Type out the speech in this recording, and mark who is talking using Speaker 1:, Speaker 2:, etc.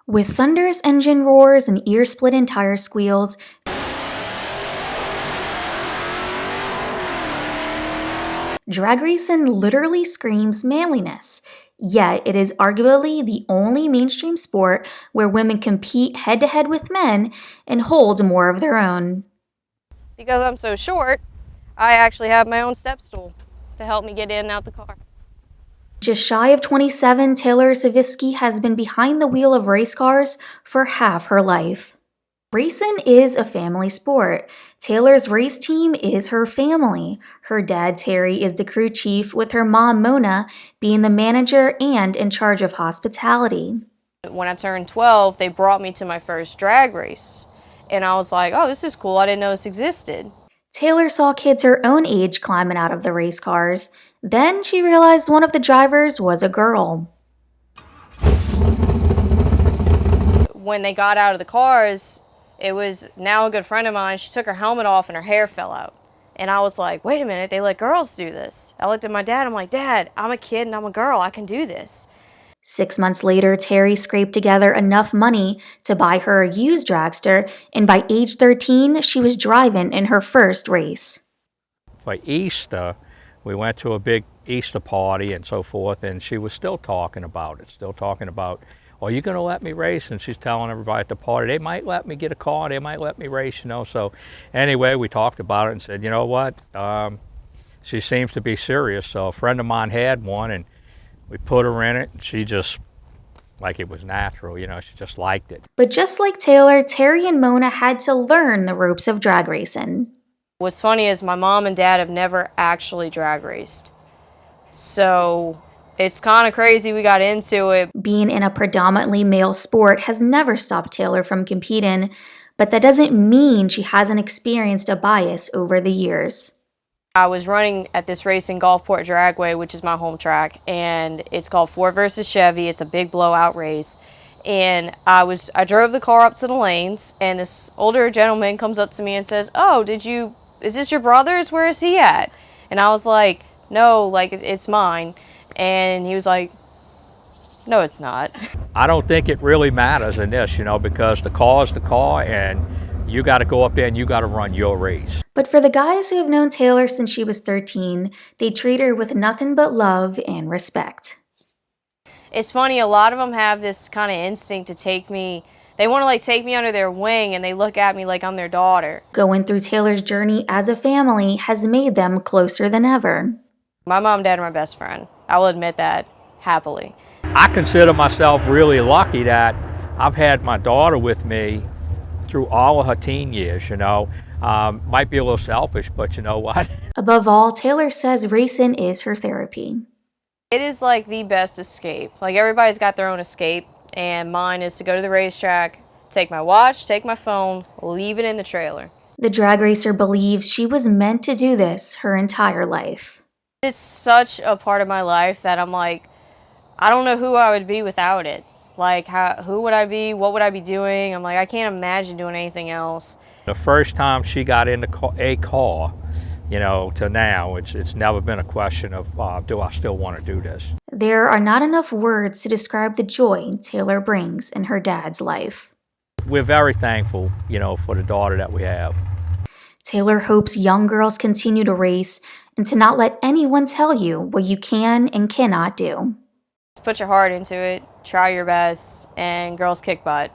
Speaker 1: With thunderous engine roars and ear-splitting tire squeals, drag racing literally screams manliness. Yet, it is arguably the only mainstream sport where women compete head-to-head with men and hold more of their own.
Speaker 2: Because I'm so short, I actually have my own step stool to help me get in and out the car.
Speaker 1: Just shy of 27, Taylar Savaski has been behind the wheel of race cars for half her life. Racing is a family sport. Taylar's race team is her family. Her dad, Terry, is the crew chief, with her mom, Mona, being the manager and in charge of hospitality.
Speaker 2: When I turned 12, they brought me to my first drag race. And I was like, oh, this is cool. I didn't know this existed.
Speaker 1: Taylar saw kids her own age climbing out of the race cars. Then she realized one of the drivers was a girl.
Speaker 2: When they got out of the cars, it was now a good friend of mine. She took her helmet off and her hair fell out. And I was like, wait a minute, they let girls do this. I looked at my dad, I'm like, Dad, I'm a kid and I'm a girl, I can do this.
Speaker 1: 6 months later, Terry scraped together enough money to buy her a used dragster, and by age 13, she was driving in her first race.
Speaker 3: For Easter, we went to a big Easter party and so forth, and she was still talking about it, are you going to let me race? And she's telling everybody at the party, they might let me get a car, they might let me race, you know. So anyway, we talked about it and said, you know what, she seems to be serious. So a friend of mine had one, and we put her in it, and she just, like it was natural, you know, she just liked it.
Speaker 1: But just like Taylar, Terry and Mona had to learn the ropes of drag racing.
Speaker 2: What's funny is my mom and dad have never actually drag raced. So it's kind of crazy we got into it.
Speaker 1: Being in a predominantly male sport has never stopped Taylar from competing, but that doesn't mean she hasn't experienced a bias over the years.
Speaker 2: I was running at this race in Gulfport Dragway, which is my home track, and it's called Ford versus Chevy. It's a big blowout race. And I drove the car up to the lanes, and this older gentleman comes up to me and says, oh, is this your brother's? Where is he at? And I was like, no, like, it's mine. And he was like, no, it's not.
Speaker 3: I don't think it really matters in this, you know, because the car is the car, and you got to go up there and you got to run your race.
Speaker 1: But for the guys who have known Taylar since she was 13, they treat her with nothing but love and respect.
Speaker 2: It's funny, a lot of them have this kind of instinct to take me, they want to like take me under their wing, and they look at me like I'm their daughter.
Speaker 1: Going through Taylar's journey as a family has made them closer than ever.
Speaker 2: My mom and dad are my best friend. I will admit that happily.
Speaker 3: I consider myself really lucky that I've had my daughter with me through all of her teen years, you know. Might be a little selfish, but you know what?
Speaker 1: Above all, Taylar says racing is her therapy.
Speaker 2: It is like the best escape. Like, everybody's got their own escape, and mine is to go to the racetrack, take my watch, take my phone, leave it in the trailer.
Speaker 1: The drag racer believes she was meant to do this her entire life.
Speaker 2: It's such a part of my life that I'm like, I don't know who I would be without it. Like, who would I be? What would I be doing? I'm like, I can't imagine doing anything else.
Speaker 3: The first time she got into a car, you know, to now, it's never been a question of, do I still want to do this?
Speaker 1: There are not enough words to describe the joy Taylar brings in her dad's life.
Speaker 3: We're very thankful, you know, for the daughter that we have.
Speaker 1: Taylar hopes young girls continue to race and to not let anyone tell you what you can and cannot do.
Speaker 2: Put your heart into it, try your best, and girls kick butt.